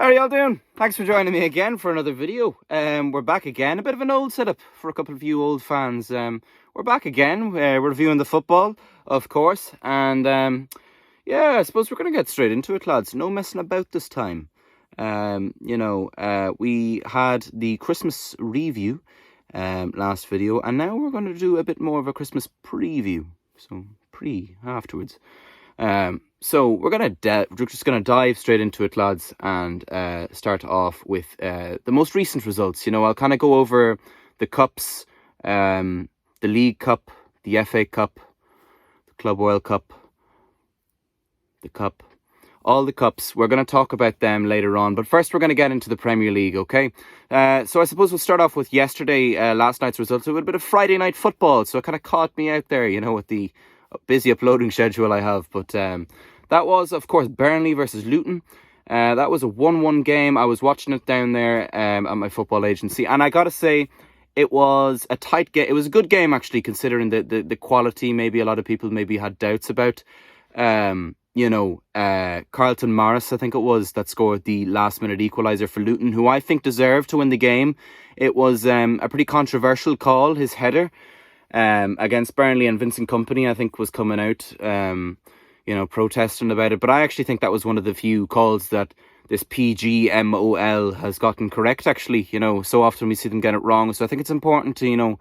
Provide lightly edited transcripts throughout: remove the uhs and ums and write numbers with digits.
How are y'all doing? Thanks for joining me again for another video. We're back again. A bit of an old setup for a couple of you old fans. We're back again. We're reviewing the football, of course. And yeah, I suppose we're going to get straight into it, lads. No messing about this time. We had the Christmas review last video. And now we're going to do a bit more of a Christmas preview. So, afterwards. So we're just gonna dive straight into it, lads, and start off with the most recent results. I'll kind of go over the cups, the League Cup, the FA Cup, the Club World Cup, all the cups. We're going to talk about them later on, but first we're going to get into the Premier League, okay? So I suppose we'll start off with last night's results. It was a bit of Friday night football, so it kind of caught me out there, with the busy uploading schedule I have, but that was, of course, Burnley versus Luton. That was a 1-1 game. I was watching it down there at my football agency, and I gotta say, it was a tight game. It was a good game, actually, considering the quality maybe a lot of people maybe had doubts about. Carlton Morris, I think it was, that scored the last-minute equaliser for Luton, who I think deserved to win the game. It was a pretty controversial call, his header, against Burnley, and Vincent Kompany, I think, was coming out, protesting about it. But I actually think that was one of the few calls that this PGMOL has gotten correct, actually. So often we see them get it wrong. So I think it's important to,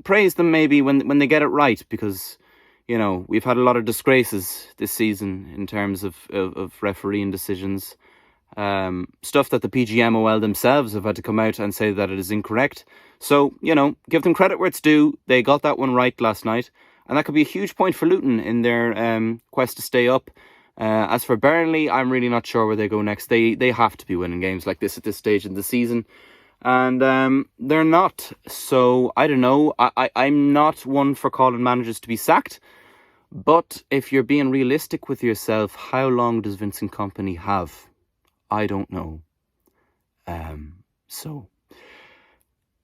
praise them maybe when they get it right, because, we've had a lot of disgraces this season in terms of refereeing decisions. Stuff that the PGMOL themselves have had to come out and say that it is incorrect. So, give them credit where it's due. They got that one right last night. And that could be a huge point for Luton in their quest to stay up. As for Burnley, I'm really not sure where they go next. They have to be winning games like this at this stage in the season. And they're not. So, I don't know. I'm not one for calling managers to be sacked. But if you're being realistic with yourself, how long does Vincent Kompany have? I don't know.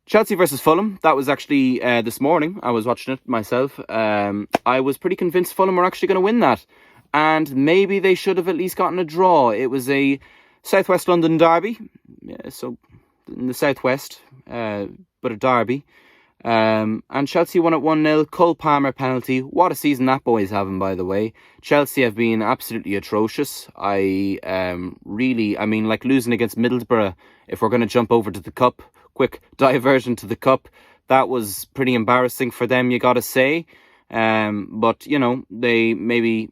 Chelsea versus Fulham. That was actually this morning. I was watching it myself. I was pretty convinced Fulham were actually going to win that. And maybe they should have at least gotten a draw. It was a Southwest London derby. So in the Southwest, but a derby. And Chelsea won at 1-0. Cole Palmer penalty. What a season that boy's having, by the way. Chelsea have been absolutely atrocious. Like losing against Middlesbrough. If we're going to jump over to the cup, quick diversion to the cup, that was pretty embarrassing for them, you gotta say. But they maybe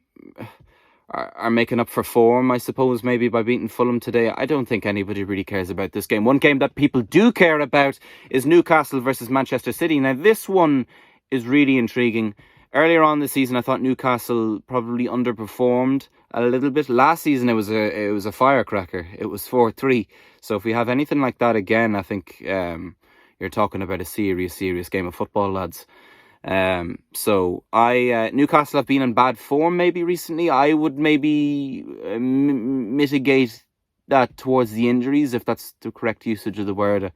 are making up for form, I suppose, maybe by beating Fulham today. I don't think anybody really cares about this game. One game that people do care about is Newcastle versus Manchester City. Now, this one is really intriguing. Earlier on this season, I thought Newcastle probably underperformed a little bit. Last season, it was a firecracker. It was 4-3. So if we have anything like that again, I think you're talking about a serious game of football, lads. Newcastle have been in bad form maybe recently. I would maybe mitigate that towards the injuries, if that's the correct usage of the word. I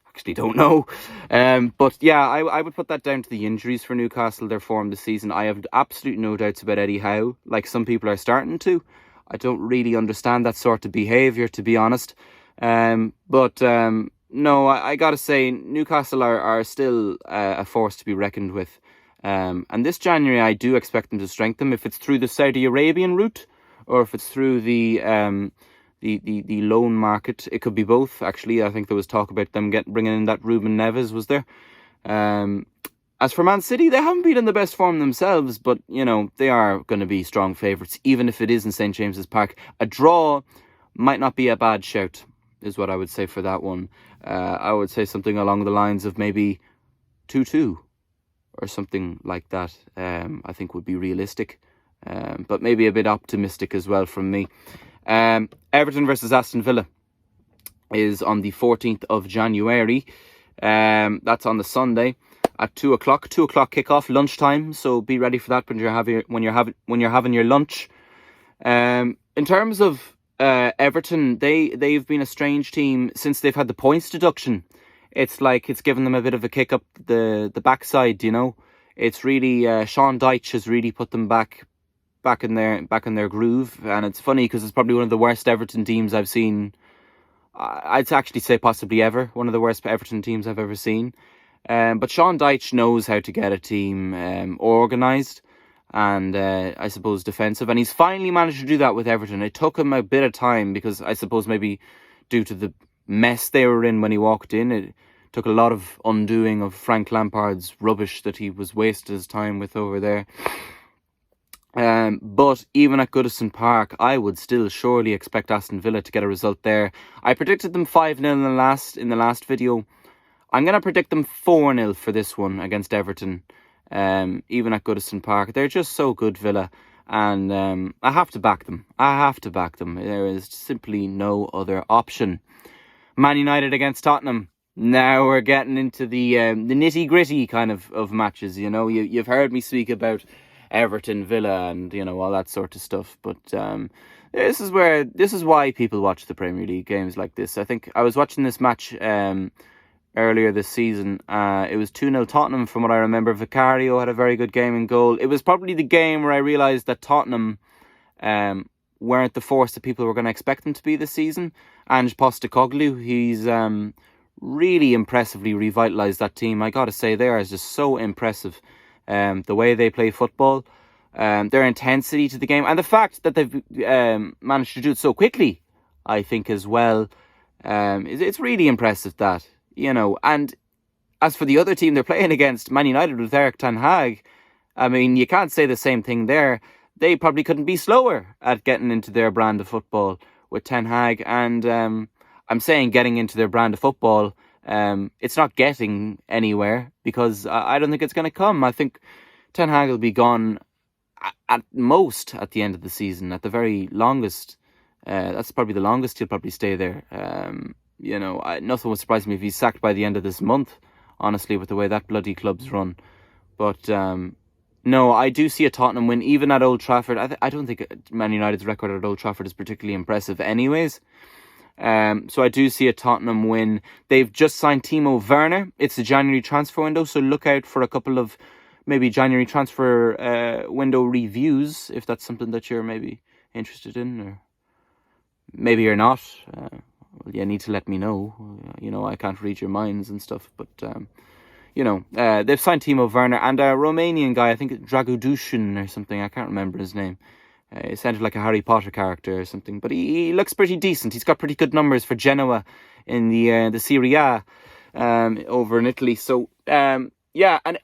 actually don't know. But yeah, I would put that down to the injuries for Newcastle, their form this season. I have absolute no doubts about Eddie Howe, like some people are starting to. I don't really understand that sort of behaviour, to be honest. No, I gotta say, Newcastle are still a force to be reckoned with. And this January, I do expect them to strengthen. If it's through the Saudi Arabian route, or if it's through the loan market, it could be both. Actually, I think there was talk about them bringing in that Ruben Neves, was there? As for Man City, they haven't been in the best form themselves, but they are going to be strong favourites, even if it is in St James's Park. A draw might not be a bad shout, is what I would say for that one. I would say something along the lines of maybe 2-2 or something like that. I think would be realistic, but maybe a bit optimistic as well from me. Everton versus Aston Villa is on the 14th of January. That's on the Sunday at 2 o'clock. 2 o'clock kickoff, lunchtime. So be ready for that when you're having your lunch. In terms of Everton, they've been a strange team since they've had the points deduction. It's like it's given them a bit of a kick up the backside, It's really Sean Dyche has really put them back back in their groove. And it's funny because it's probably one of the worst Everton teams I've seen. I'd actually say possibly ever. One of the worst Everton teams I've ever seen. But Sean Dyche knows how to get a team organised and I suppose defensive. And he's finally managed to do that with Everton. It took him a bit of time because I suppose maybe due to the mess they were in when he walked in, it took a lot of undoing of Frank Lampard's rubbish that he was wasting his time with over there. But even at Goodison Park, I would still surely expect Aston Villa to get a result there. I predicted them 5-0 in the last video. I'm going to predict them 4-0 for this one against Everton, even at Goodison Park. They're just so good, Villa, and I have to back them. There is simply no other option. Man United against Tottenham. Now we're getting into the nitty-gritty kind of matches, you know. You've heard me speak about Everton, Villa, and you know all that sort of stuff. But this is why people watch the Premier League games like this. I think I was watching this match earlier this season. It was 2-0 Tottenham from what I remember. Vicario had a very good game in goal. It was probably the game where I realised that Tottenham weren't the force that people were going to expect them to be this season. Ange Postecoglou, he's really impressively revitalised that team. I gotta say, they are just so impressive. The way they play football, their intensity to the game, and the fact that they've managed to do it so quickly, I think as well, it's really impressive that, you know. And as for the other team they're playing against, Man United with Erik ten Hag, I mean, you can't say the same thing there. They probably couldn't be slower at getting into their brand of football with Ten Hag, and I'm saying getting into their brand of football. It's not getting anywhere because I don't think it's going to come. I think Ten Hag will be gone at most at the end of the season, at the very longest. That's probably the longest he'll probably stay there. You know, nothing would surprise me if he's sacked by the end of this month, honestly, with the way that bloody club's run. But no, I do see a Tottenham win, even at Old Trafford. I don't think Man United's record at Old Trafford is particularly impressive anyways. So I do see a Tottenham win. They've just signed Timo Werner. It's the January transfer window, so look out for a couple of maybe January transfer window reviews, if that's something that you're maybe interested in, or maybe you're not. Well, you need to let me know. You know, I can't read your minds and stuff, but you know, they've signed Timo Werner and a Romanian guy, I think Dragudushin or something. I can't remember his name. It sounded like a Harry Potter character or something, but he looks pretty decent. He's got pretty good numbers for Genoa in the Serie A over in Italy. So yeah, and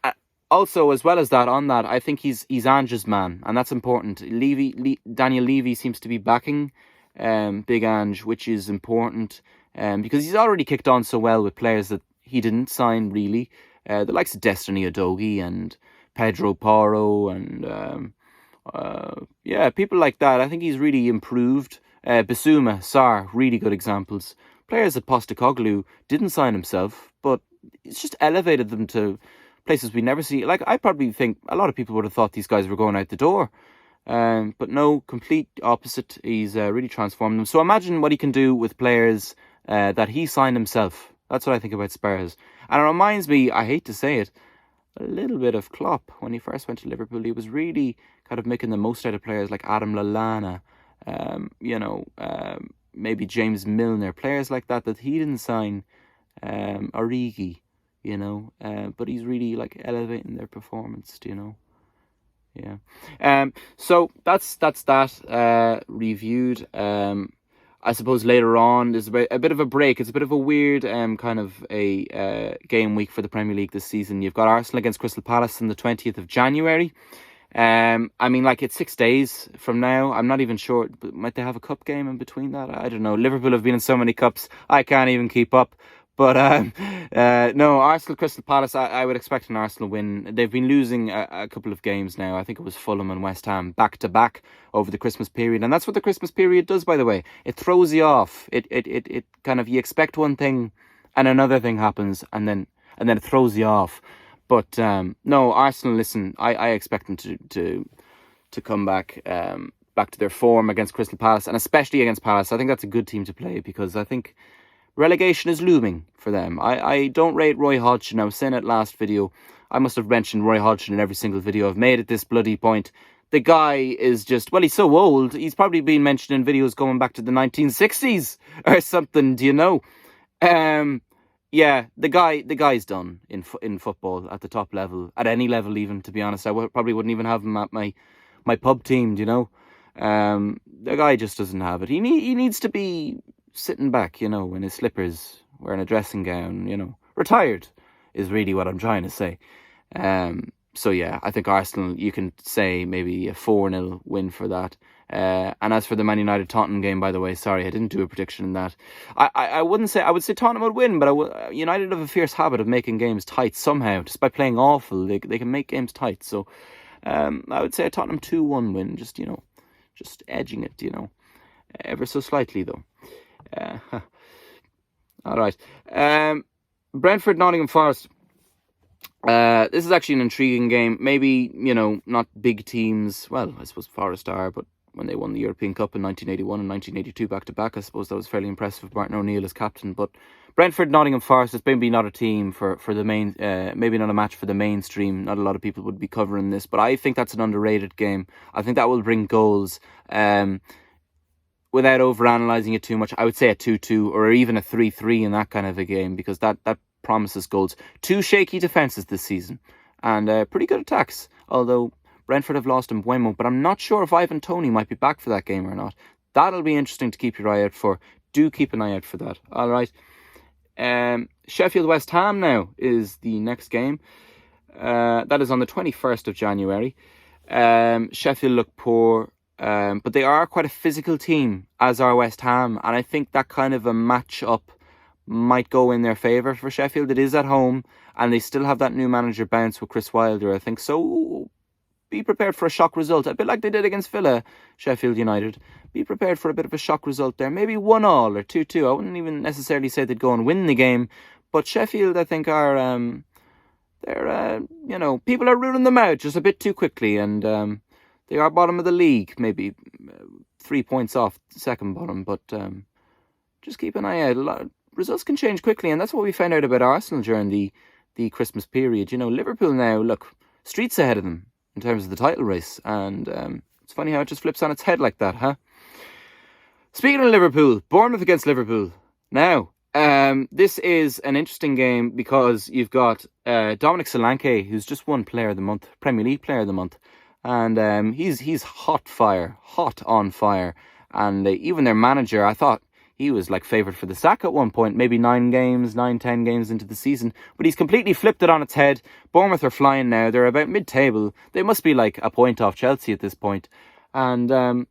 also as well as that, on that, I think he's Ange's man, and that's important. Daniel Levy seems to be backing Big Ange, which is important because he's already kicked on so well with players that he didn't sign really. The likes of Destiny Udogie and Pedro Porro and yeah, people like that. I think he's really improved. Bissouma, Sarr, really good examples. Players that Postecoglou didn't sign himself, but it's just elevated them to places we never see. Like, I probably think a lot of people would have thought these guys were going out the door. But no, complete opposite. He's really transformed them. So imagine what he can do with players that he signed himself. That's what I think about Spurs. And it reminds me, I hate to say it, a little bit of Klopp. When he first went to Liverpool, he was really kind of making the most out of players like Adam Lallana, you know, maybe James Milner, players like that he didn't sign, Origi, you know, but he's really like elevating their performance, you know. Yeah. So that's that reviewed. I suppose later on there's a bit of a break. It's a bit of a weird kind of a game week for the Premier League this season. You've got Arsenal against Crystal Palace on the 20th of January. I mean, like, it's 6 days from now. I'm not even sure. Might they have a cup game in between that? I don't know. Liverpool have been in so many cups, I can't even keep up. But no, Arsenal, Crystal Palace, I would expect an Arsenal win. They've been losing a couple of games now. I think it was Fulham and West Ham back-to-back over the Christmas period. And that's what the Christmas period does, by the way. It throws you off. It kind of, you expect one thing and another thing happens and then it throws you off. But no, Arsenal, listen, I expect them to come back to their form against Crystal Palace, and especially against Palace. I think that's a good team to play because I think relegation is looming for them. I don't rate Roy Hodgson. I was saying it last video. I must have mentioned Roy Hodgson in every single video I've made at this bloody point. the guy is just, well, he's so old. He's probably been mentioned in videos going back to the 1960s or something. Do you know? Yeah, the guy's done in football at the top level, at any level even. To be honest, probably wouldn't even have him at my pub team. Do you know? The guy just doesn't have it. He needs to be sitting back, you know, in his slippers, wearing a dressing gown. You know, retired is really what I'm trying to say. So yeah, I think Arsenal, you can say maybe a 4-0 win for that. And as for the Man United Tottenham game, by the way, sorry, I didn't do a prediction in that. I wouldn't say, I would say Tottenham would win, but United have a fierce habit of making games tight somehow. Just by playing awful, they can make games tight. So I would say a Tottenham 2-1 win, just, you know, just edging it, you know, ever so slightly though. All right. Brentford, Nottingham Forest. This is actually an intriguing game. Maybe, you know, not big teams. Well, I suppose Forest are, but when they won the European Cup in 1981 and 1982 back-to-back, I suppose that was fairly impressive with Martin O'Neill as captain. But Brentford, Nottingham Forest is maybe not a team for the main, maybe not a match for the mainstream. Not a lot of people would be covering this, but I think that's an underrated game. I think that will bring goals. Without overanalyzing it too much, I would say a 2-2 or even a 3-3 in that kind of a game, because that promises goals. Two shaky defences this season and pretty good attacks, although Brentford have lost Mbeumo, but I'm not sure if Ivan Toney might be back for that game or not. That'll be interesting to keep your eye out for. Do keep an eye out for that. All right. Sheffield West Ham now is the next game. That is on the 21st of January. Sheffield look poor, but they are quite a physical team, as are West Ham, and I think that kind of a match-up might go in their favour for Sheffield. It is at home, and they still have that new manager bounce with Chris Wilder, I think. So be prepared for a shock result, a bit like they did against Villa, Sheffield United. Be prepared for a bit of a shock result there, maybe 1-1 or 2-2. I wouldn't even necessarily say they'd go and win the game, but Sheffield, I think, are they're you know, people are ruling them out just a bit too quickly, and they are bottom of the league, maybe 3 points off second bottom, but just keep an eye out. Results can change quickly, and that's what we found out about Arsenal during the Christmas period. You know, Liverpool now, look, streets ahead of them in terms of the title race, and it's funny how it just flips on its head like that, huh? Speaking of Liverpool, Bournemouth against Liverpool. Now, this is an interesting game because you've got Dominic Solanke, who's just won Player of the Month, Premier League Player of the Month, and he's hot on fire, and even their manager, I thought he was like favoured for the sack at one point, maybe 10 games into the season. But he's completely flipped it on its head. Bournemouth are flying now. They're about mid-table. They must be like a point off Chelsea at this point. And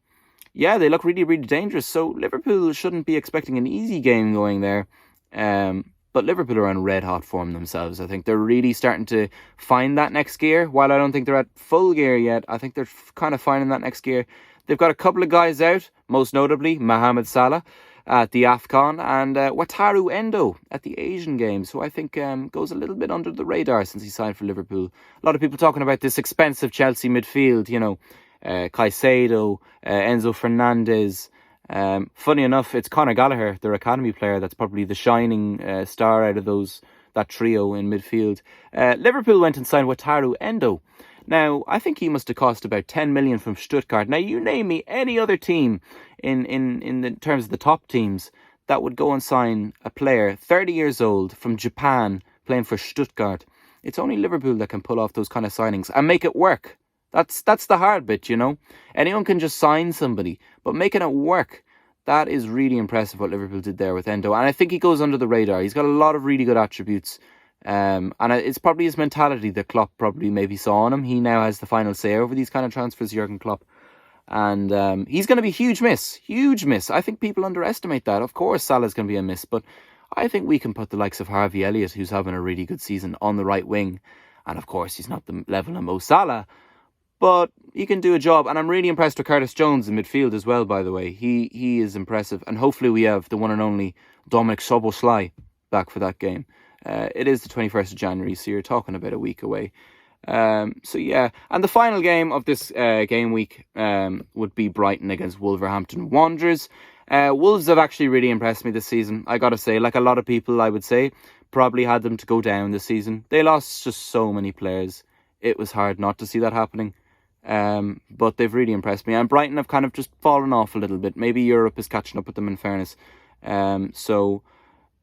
yeah, they look really, really dangerous. So Liverpool shouldn't be expecting an easy game going there. But Liverpool are on red-hot form themselves. I think they're really starting to find that next gear. While I don't think they're at full gear yet, I think they're kind of finding that next gear. They've got a couple of guys out, most notably Mohamed Salah at the AFCON, and Wataru Endo at the Asian Games, who I think goes a little bit under the radar since he signed for Liverpool. A lot of people talking about this expensive Chelsea midfield, you know, Caicedo, Enzo Fernandez. Funny enough, it's Conor Gallagher, their academy player, that's probably the shining star out of that trio in midfield. Liverpool went and signed Wataru Endo. Now, I think he must have cost about 10 million from Stuttgart. Now, you name me any other team in the terms of the top teams that would go and sign a player 30 years old from Japan playing for Stuttgart. It's only Liverpool that can pull off those kind of signings and make it work. That's the hard bit, you know. Anyone can just sign somebody, but making it work, that is really impressive what Liverpool did there with Endo. And I think he goes under the radar. He's got a lot of really good attributes. And it's probably his mentality that Klopp probably maybe saw on him. He now has the final say over these kind of transfers, Jurgen Klopp. And he's going to be huge miss. I think people underestimate that. Of course, Salah's going to be a miss, but I think we can put the likes of Harvey Elliott, who's having a really good season, on the right wing. And of course, he's not the level of Mo Salah, but he can do a job. And I'm really impressed with Curtis Jones in midfield as well, by the way. He is impressive. And hopefully we have the one and only Dominic Szoboszlai back for that game. It is the 21st of January, so you're talking about a week away. So yeah, and the final game of this game week would be Brighton against Wolverhampton Wanderers. Wolves have actually really impressed me this season. I gotta say, like a lot of people, I would say, probably had them to go down this season. They lost just so many players. It was hard not to see that happening. But they've really impressed me. And Brighton have kind of just fallen off a little bit. Maybe Europe is catching up with them, in fairness.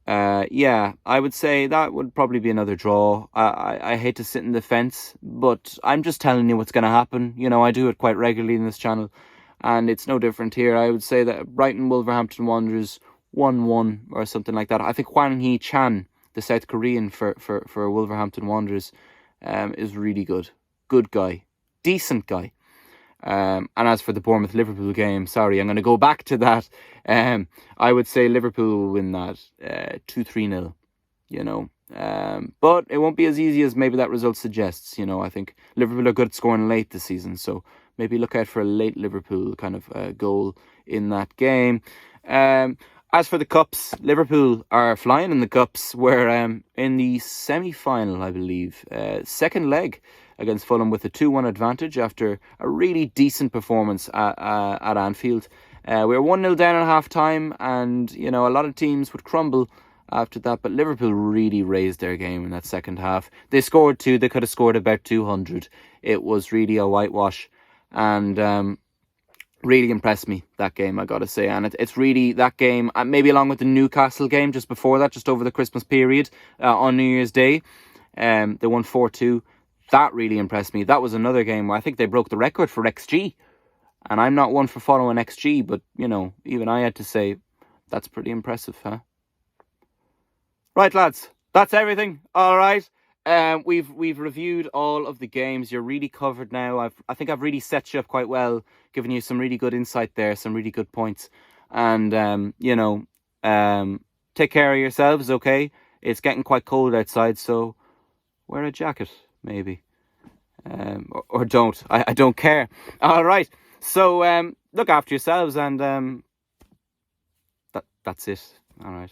Yeah, I would say that would probably be another draw. I hate to sit in the fence, but I'm just telling you what's going to happen. You know, I do it quite regularly in this channel, and it's no different here. I would say that Brighton Wolverhampton Wanderers 1-1 or something like that. I think Hwang Hee-chan, the South Korean for Wolverhampton Wanderers, is really good. Good guy. Decent guy. And as for the Bournemouth-Liverpool game, sorry, I'm going to go back to that. I would say Liverpool will win that 2-3-0, you know. But it won't be as easy as maybe that result suggests, you know. I think Liverpool are good at scoring late this season, so maybe look out for a late Liverpool kind of goal in that game. As for the cups, Liverpool are flying in the cups. We're in the semi-final, I believe, second leg against Fulham with a 2-1 advantage after a really decent performance at Anfield. We were 1-0 down at half-time, and, you know, a lot of teams would crumble after that, but Liverpool really raised their game in that second half. They scored 2, they could have scored about 200. It was really a whitewash, and really impressed me, that game, I gotta say. And it's really that game, maybe along with the Newcastle game just before that, just over the Christmas period on New Year's Day. They won 4-2. That really impressed me. That was another game where I think they broke the record for XG. And I'm not one for following XG, but, you know, even I had to say, that's pretty impressive, huh? Right, lads, that's everything. All right. We've reviewed all of the games. You're really covered now. I think I've really set you up quite well, given you some really good insight there, some really good points. And, you know, take care of yourselves, okay? It's getting quite cold outside, so wear a jacket, maybe. Or don't. I don't care. All right. So look after yourselves, and that's it. All right.